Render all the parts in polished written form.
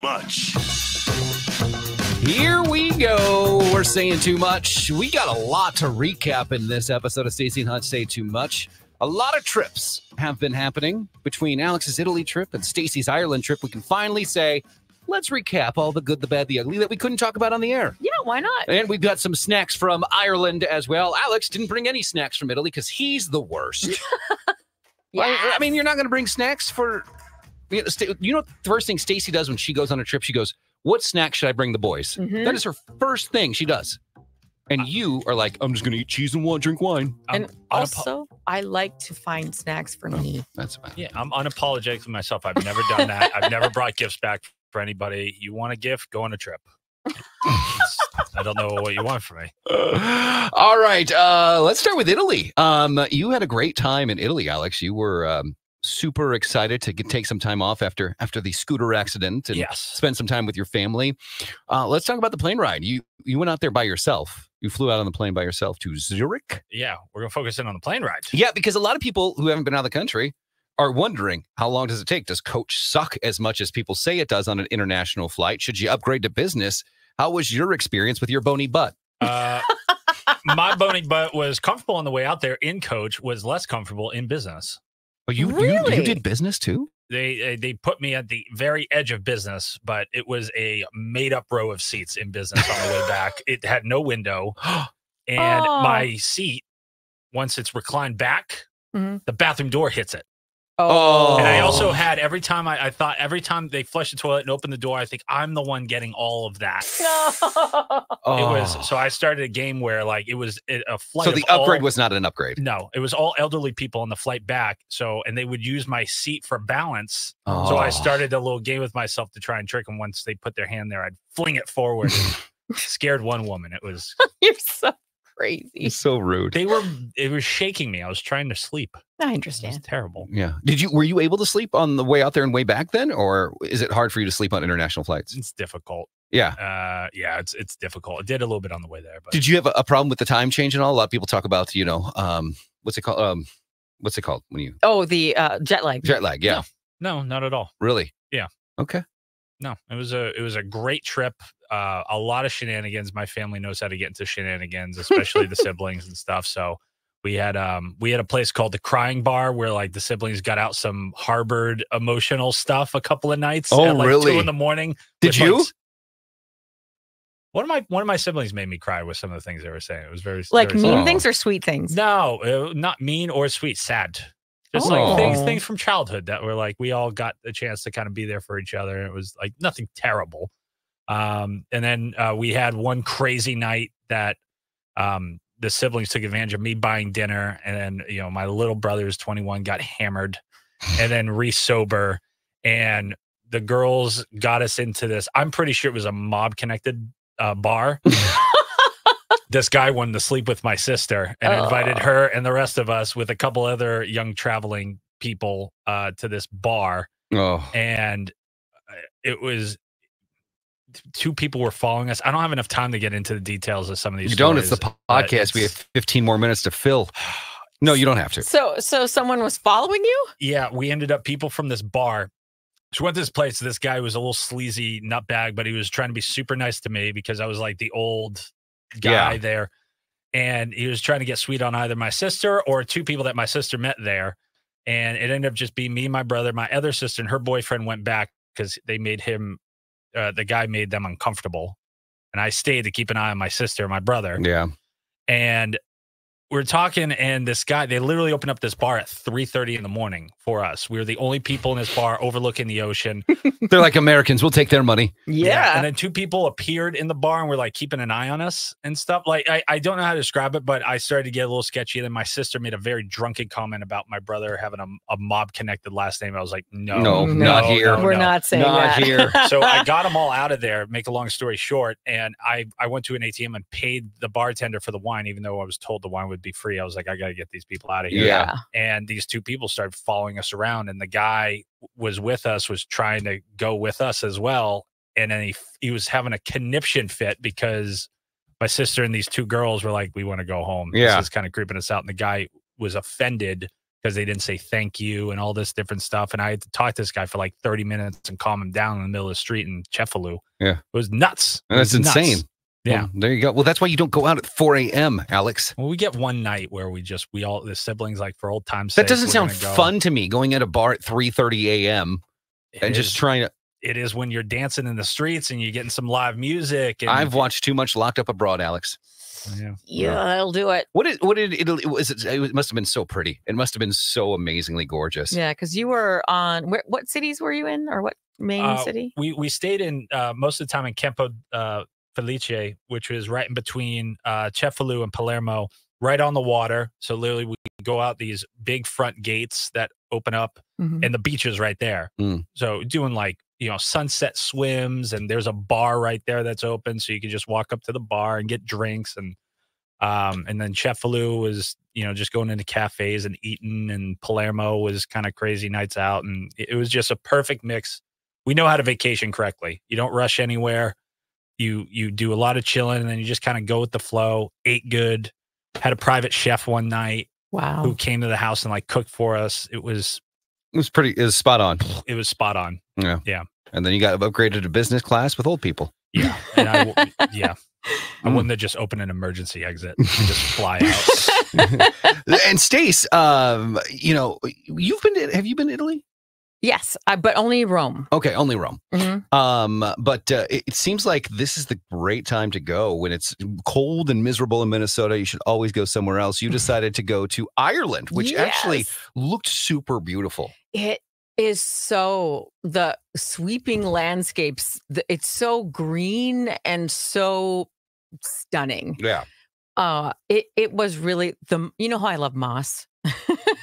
much. Here we go. We're saying too much. We got a lot to recap in this episode of Staci and Hutch Say Too Much. A lot of trips have been happening between Alex's Italy trip and Staci's Ireland trip. We can finally say, let's recap all the good, the bad, the ugly that we couldn't talk about on the air. Yeah, why not? And we've got some snacks from Ireland as well. Alex didn't bring any snacks from Italy because he's the worst. Yeah. I mean, you're not going to bring snacks for... You know, the first thing Staci does when she goes on a trip, she goes, what snack should I bring the boys? Mm-hmm. That is her first thing she does. And you are like, I'm just going to eat cheese and drink wine. And also, I like to find snacks for me. That's fine. Yeah, I'm unapologetic with myself. I've never done that. I've never brought gifts back for anybody. You want a gift? Go on a trip. I don't know what you want from me. All right. Let's start with Italy. You had a great time in Italy, Alex. You were super excited to take some time off after the scooter accident and spend some time with your family. Let's talk about the plane ride. You went out there by yourself. You flew out on the plane by yourself to Zurich. Yeah, we're going to focus in on the plane ride. Yeah, because a lot of people who haven't been out of the country are wondering, how long does it take? Does coach suck as much as people say it does on an international flight? Should you upgrade to business? How was your experience with your bony butt? My bony butt was comfortable on the way out there. In coach was less comfortable in business. Oh, you did business too? They put me at the very edge of business, but it was a made-up row of seats in business on the way back. It had no window, and my seat, once it's reclined back, the bathroom door hits it. Oh, and I also had every time every time they flush the toilet and open the door, I think I'm the one getting all of that. It was so I started a game where like it was a flight. So the upgrade was not an upgrade. No, it was all elderly people on the flight back. So and they would use my seat for balance. So I started a little game with myself to try and trick them. Once they put their hand there, I'd fling it forward. And scared one woman. It was You're so crazy. It's so rude. It was shaking me. I was trying to sleep. I understand. It was terrible. Yeah. Were you able to sleep on the way out there and way back then, or is it hard for you to sleep on international flights? It's difficult. Yeah. Yeah, it's difficult. I did a little bit on the way there. But did you have a problem with the time change and all? A lot of people talk about, what's it called? What's it called when you? Oh, the jet lag. Jet lag. Yeah. No, not at all. Really? Yeah. Okay. No, it was a great trip. A lot of shenanigans. My family knows how to get into shenanigans, especially the siblings and stuff. So we had a place called the Crying Bar where like the siblings got out some harbored emotional stuff a couple of nights. Oh, at like really? 2 a.m. Did you? One of my siblings made me cry with some of the things they were saying. It was very like very mean sad. things or sweet things. No, not mean or sweet. Sad. Just like things from childhood that were like we all got a chance to kind of be there for each other. And it was like nothing terrible. And then we had one crazy night that the siblings took advantage of me buying dinner. And then, my little brother's 21 got hammered and then re-sober. And the girls got us into this. I'm pretty sure it was a mob connected bar. This guy wanted to sleep with my sister and invited her and the rest of us with a couple other young traveling people to this bar. And it was 2 people were following us. I don't have enough time to get into the details of some of these stories. It's the podcast. We have 15 more minutes to fill. No, you don't have to. So someone was following you? Yeah, we ended up people from this bar. So we went to this place. This guy was a little sleazy nutbag, but he was trying to be super nice to me because I was like the old guy there. And he was trying to get sweet on either my sister or 2 people that my sister met there. And it ended up just being me, my brother, my other sister, and her boyfriend went back because they made him, the guy made them uncomfortable. And I stayed to keep an eye on my sister and my brother. Yeah. And we're talking, and this guy, they literally opened up this bar at 3:30 in the morning for us. We were the only people in this bar overlooking the ocean. They're like Americans. We'll take their money. Yeah. And then 2 people appeared in the bar and were like keeping an eye on us and stuff. Like, I don't know how to describe it, but I started to get a little sketchy. And then my sister made a very drunken comment about my brother having a mob connected last name. I was like, no, not here. We're not saying that. Not here. So I got them all out of there, make a long story short. And I went to an ATM and paid the bartender for the wine, even though I was told the wine would be free. I was like, I got to get these people out of here. Yeah. And these 2 people started following us around, and the guy was with us, was trying to go with us as well. And then he was having a conniption fit because my sister and these 2 girls were like, we want to go home. Yeah. This is kind of creeping us out. And the guy was offended because they didn't say thank you and all this different stuff. And I had to talk to this guy for like 30 minutes and calm him down in the middle of the street in Cefalu. Yeah. It was nuts. And that's insane. Yeah. Well, there you go. Well, that's why you don't go out at 4 a.m., Alex. Well, we get one night where we all, the siblings, like for old time's sake. That doesn't sound fun to me, going at a bar at 3:30 a.m. and just trying to. It is when you're dancing in the streets and you're getting some live music. And I've watched too much Locked Up Abroad, Alex. Yeah, I'll do it. What did it must have been so pretty. It must have been so amazingly gorgeous. Yeah, because you were on what cities were you in, or what main city? We stayed in most of the time in Campo Felice, which was right in between Cefalu and Palermo, right on the water. So literally we go out these big front gates that open up, and the beach is right there. So doing like, sunset swims, and there's a bar right there that's open, so you can just walk up to the bar and get drinks. And then Cefalu was, just going into cafes and eating, and Palermo was kind of crazy nights out, and it was just a perfect mix. We know how to vacation correctly. You don't rush anywhere. You do a lot of chilling, and then you just kind of go with the flow. Ate good. Had a private chef one night. Wow. Who came to the house and like cooked for us. It was spot on. It was spot on. Yeah. Yeah. And then you got upgraded to business class with old people. Yeah. And I wouldn't have just opened an emergency exit and just fly out. And Stace, have you been to Italy? Yes, but only Rome. Okay, only Rome. But it seems like this is the great time to go when it's cold and miserable in Minnesota. You should always go somewhere else. You decided to go to Ireland, which actually looked super beautiful. It is the sweeping landscapes. It's so green and so stunning. Yeah. It was really how I love moss.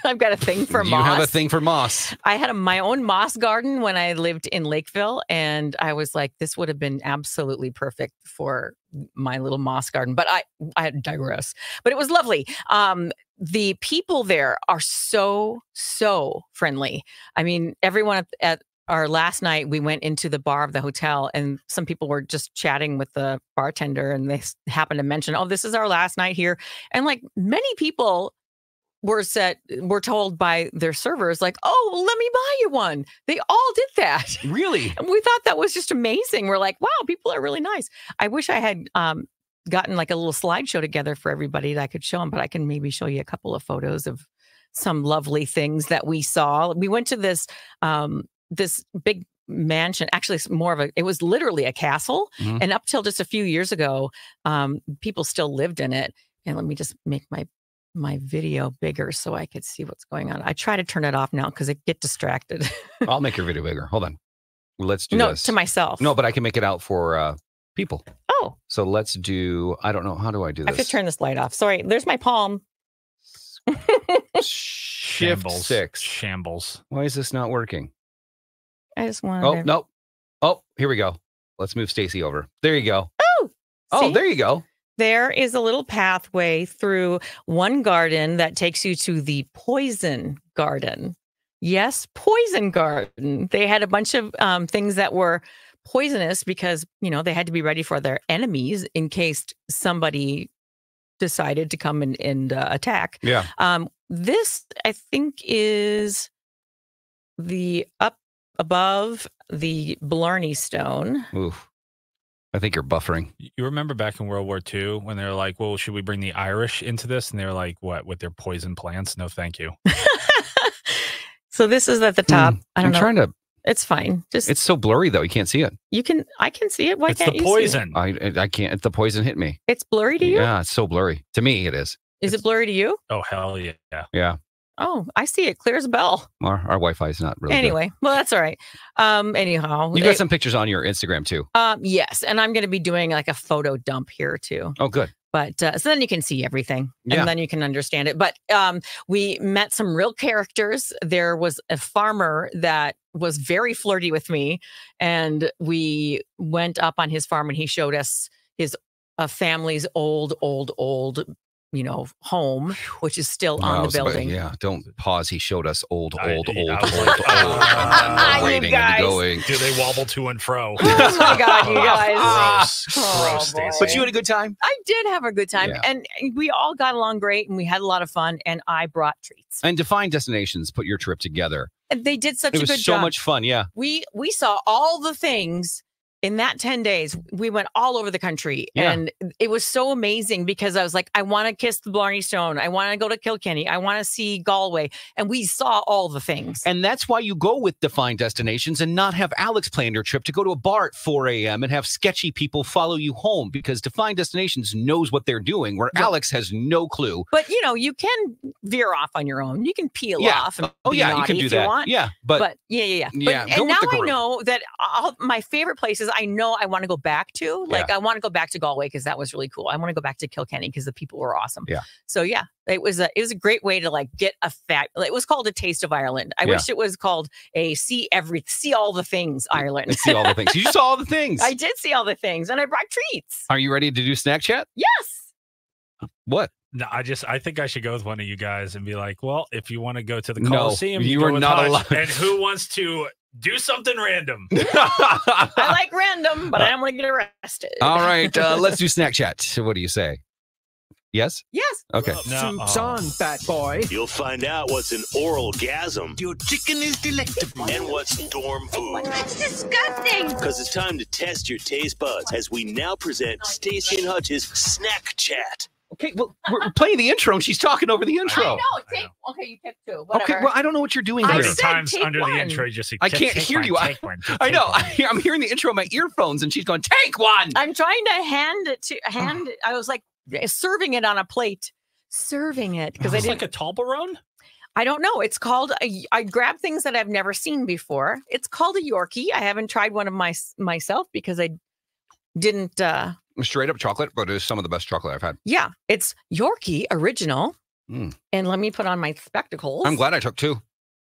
I've got a thing for moss. You have a thing for moss. I had my own moss garden when I lived in Lakeville, and I was like, this would have been absolutely perfect for my little moss garden. But I digress. But it was lovely. The people there are so friendly. I mean, everyone at our last night, we went into the bar of the hotel, and some people were just chatting with the bartender, and they happened to mention, "Oh, this is our last night here," and like many people were told by their servers, like, "Oh, well, let me buy you one." They all did that. Really? And we thought that was just amazing. We're like, wow, people are really nice. I wish I had gotten like a little slideshow together for everybody that I could show them, but I can maybe show you a couple of photos of some lovely things that we saw. We went to this big mansion. Actually, it was literally a castle. And up till just a few years ago, people still lived in it. And let me just make my video bigger so I could see what's going on. I try to turn it off now because I get distracted. I'll make your video bigger. Hold on. Let's do this. To myself. No, but I can make it out for people. Oh. So let's do, I don't know. How do I do this? I have to turn this light off. Sorry. There's my palm. Shift 6. Shambles. Why is this not working? I just wanted Oh, no. Oh, here we go. Let's move Stacy over. There you go. Oh, there you go. There is a little pathway through one garden that takes you to the poison garden. Yes, poison garden. They had a bunch of things that were poisonous because, they had to be ready for their enemies in case somebody decided to come and attack. Yeah. This, I think, is the up above the Blarney Stone. Oof. I think you're buffering. You remember back in World War II when they were like, well, should we bring the Irish into this? And they were like, what, with their poison plants? No, thank you. So this is at the top. I'm trying to. It's fine. It's so blurry though. You can't see it. I can see it. Why it's can't the you poison. see it? I can't. The poison hit me. It's blurry to you? Yeah, it's so blurry. To me, it is. Is it blurry to you? Oh, hell yeah. Yeah. Oh, I see it clear as a bell. Our Wi-Fi is not really Anyway, well, that's all right. Anyhow. You got some pictures on your Instagram too. Yes. And I'm going to be doing like a photo dump here too. Oh, good. But so then you can see everything and then you can understand it. But we met some real characters. There was a farmer that was very flirty with me, and we went up on his farm and he showed us his family's old home, which is still on the building. Yeah, don't pause. He showed us old. You Waiting and going. Do they wobble to and fro? Oh my God, you guys! Gross, Staci. But you had a good time. I did have a good time, Yeah. and we all got along great, and we had a lot of fun. And I brought treats. And Define Destinations put your trip together. And they did such It a was good so job. much fun. Yeah. We saw all the things in that 10 days. We went all over the country, Yeah. and it was so amazing because I was like, I want to kiss the Blarney Stone. I want to go to Kilkenny. I want to see Galway. And we saw all the things. And that's why you go with Define Destinations and not have Alex plan your trip to go to a bar at 4 a.m. and have sketchy people follow you home, because Define Destinations knows what they're doing, where Alex has no clue. But, you can veer off on your own. You can peel off. And Oh, be yeah, you naughty can do if that. You want. Yeah. But yeah. Yeah, go And now with the I group. know that all my favorite places I know I want to go back to. Like, I want to go back to Galway because that was really cool. I want to go back to Kilkenny because the people were awesome. Yeah. So yeah, it was a great way to like get a fact. It was called a Taste of Ireland. I wish it was called a see all the things Ireland. See all the things. You saw all the things. I did see all the things, and I brought treats. Are you ready to do snack chat? Yes. What? No, I think I should go with one of you guys and be like, well, if you want to go to the No, Coliseum, you go are with not Hutch. allowed. And who wants to do something random? I like random, but I don't want to get arrested. All right, let's do snack chat. What do you say? Yes? Yes. Okay. Soup's on, fat boy. You'll find out what's an oral gasm Your chicken is delectable. and what's dorm food. That's disgusting. Because it's time to test your taste buds as we now present Staci and Hutch's Snack Chat. Okay, well, we're playing the intro and she's talking over the intro. I know. Okay, you pick two. Whatever. Okay, well, I don't know what you're doing I here. said Times take under one. the intro, just say, I can't hear you. Take one. I know. I'm hearing the intro on my earphones and she's going, take one. I'm trying to hand it. I was like serving it on a plate. Serving it because I It's didn't. like a Toblerone? I don't know. It's called. I grab things that I've never seen before. It's called a Yorkie. I haven't tried one of myself because I didn't. Straight up chocolate, but it's some of the best chocolate I've had. Yeah, it's Yorkie original. Mm. And let me put on my spectacles. I'm glad I took two.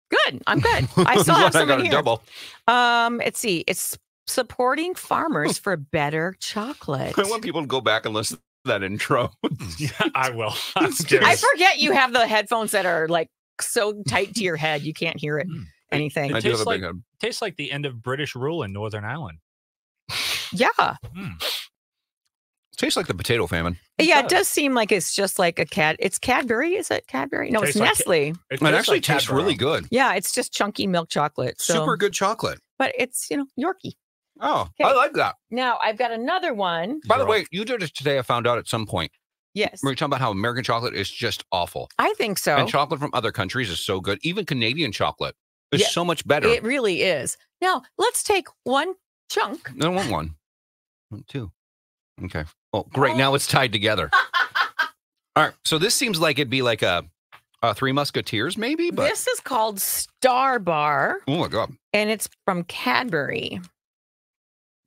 Good. I'm good. I still have I some got in a here. double. Let's see. It's supporting farmers for better chocolate. I want people to go back and listen to that intro. Yeah, I will. I forget you have the headphones that are like so tight to your head you can't hear it. Anything. I do have a tastes big head. tastes like the end of British rule in Northern Ireland. Yeah. Tastes like the potato famine. Yeah, it does seem like it's just like a cat. It's Cadbury. Is it Cadbury? No, it's Tastes like Nestle. It actually tastes really good. Yeah, it's just chunky milk chocolate. So, Super good chocolate. but it's, Yorkie. Oh, Okay. I like that. Now I've got another one. By the way, you did it today. I found out at some point. Yes, We were talking about how American chocolate is just awful. I think so. And chocolate from other countries is so good. Even Canadian chocolate is Yeah, so much better. It really is. Now let's take one chunk. I don't want one. I want two. Okay. Oh, great. Now it's tied together. All right. So this seems like it'd be like a Three Musketeers, maybe. But This is called Star Bar, oh my god, and it's from Cadbury.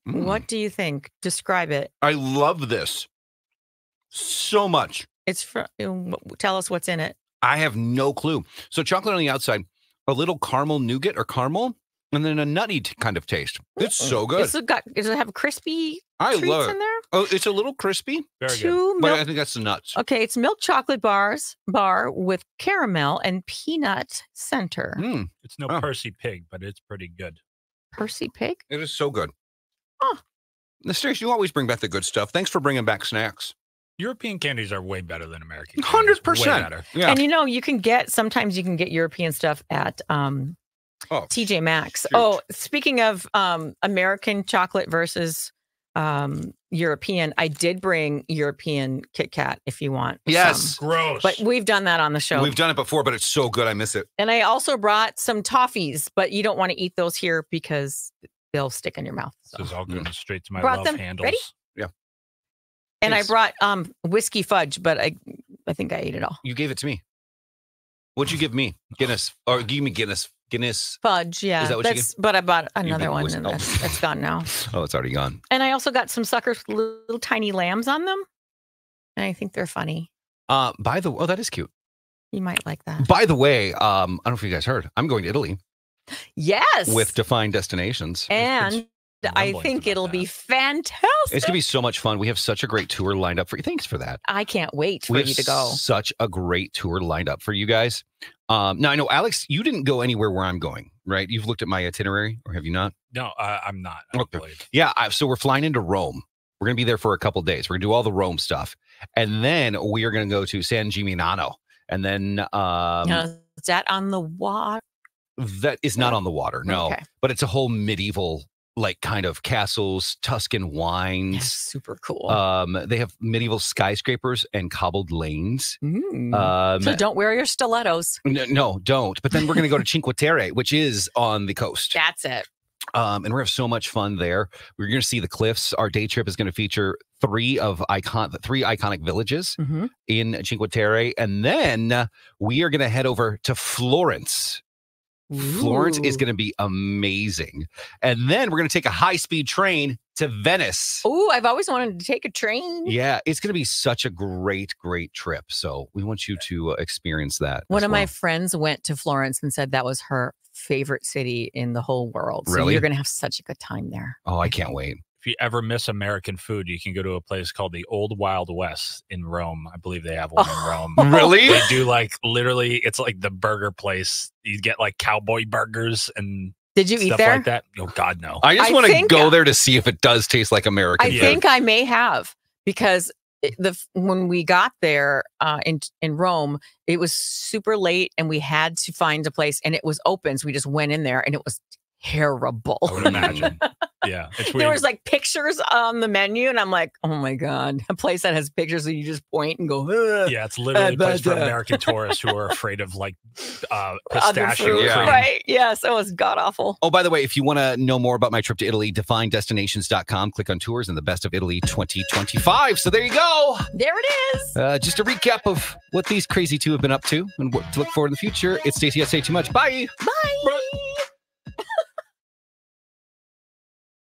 Mm. What do you think? Describe it. I love this so much. It's from. Tell us what's in it. I have no clue. So chocolate on the outside, a little caramel nougat or caramel, and then a nutty kind of taste. It's so good. Does it have crispy I treats love in it. there? Oh, it's a little crispy, Very good. Two but milk. I think that's the nuts. Okay, it's milk chocolate bar with caramel and peanut center. Mm, It's no Oh. Percy Pig, but it's pretty good. Percy Pig. it is so good. Huh. Stace, you always bring back the good stuff. Thanks for bringing back snacks. European candies are way better than American. 100%. Way better. Yeah. And sometimes you can get European stuff at TJ Maxx. Shoot. Oh, speaking of American chocolate versus European, I did bring European Kit Kat if you want. Yes. some. Gross. But we've done that on the show. We've done it before, but it's so good. I miss it. And I also brought some toffees, but you don't want to eat those here because they'll stick in your mouth. So. This is all going straight to my Brought love them. handles. Ready? And Yes. I brought whiskey fudge, but I think I ate it all. You gave it to me. What'd you give me? Guinness. Or give me Guinness. Guinness. Fudge, yeah. Is that what you But I bought another gave one, whiskey- and oh. that's gone now. Oh, it's already gone. And I also got some suckers with little tiny lambs on them. And I think they're funny. Oh, that is cute. You might like that. By the way, I don't know if you guys heard. I'm going to Italy Yes. with Defined Destinations. and I think it'll be fantastic. It's gonna be so much fun. We have such a great tour lined up for you. Thanks for that. I can't wait for you to go. Such a great tour lined up for you guys. Now I know, Alex, you didn't go anywhere where I'm going, right? You've looked at my itinerary, or have you not? No, I'm not. I don't believe. Yeah, so we're flying into Rome. We're gonna be there for a couple days. We're gonna do all the Rome stuff, and then we are gonna go to San Gimignano, and then is that on the water? That is not on the water, no. Okay. But it's a whole medieval, like, kind of castles, Tuscan wines. That's super cool. They have medieval skyscrapers and cobbled lanes. So don't wear your stilettos. No, don't. But then we're going to go to Cinque Terre, which is on the coast. That's it. And we're going to have so much fun there. We're going to see the cliffs. Our day trip is going to feature three iconic villages in Cinque Terre. And then we are going to head over to Florence. Florence is going to be amazing. And then we're going to take a high-speed train to Venice. Oh, I've always wanted to take a train. Yeah, it's going to be such a great trip. So we want you to experience that. One of my friends went to Florence and said that was her favorite city in the whole world. So Really? You're going to have such a good time there. Oh, I can't wait. If you ever miss American food, you can go to a place called the Old Wild West in Rome. I believe they have one in Rome. Really? They do, like, literally, it's like the burger place. You get like cowboy burgers and Did you eat stuff there? like that. Oh God, no. I just I want to think- go there to see if it does taste like American I food. think I may have, because when we got there in Rome, it was super late and we had to find a place and it was open. So we just went in there and it was terrible. I would imagine. Yeah, it's weird. There was like pictures on the menu and I'm like, oh my God, a place that has pictures that you just point and go, ugh. Yeah, it's literally a place for American tourists who are afraid of, like, Other pistachio food, cream. right? Yes, it was god awful. Oh, by the way, if you want to know more about my trip to Italy, definedestinations.com. Click on tours and the best of Italy 2025. So there you go. There it is. Just a recap of what these crazy two have been up to and what to look for in the future. It's Staci. I say too much. Bye. Bye.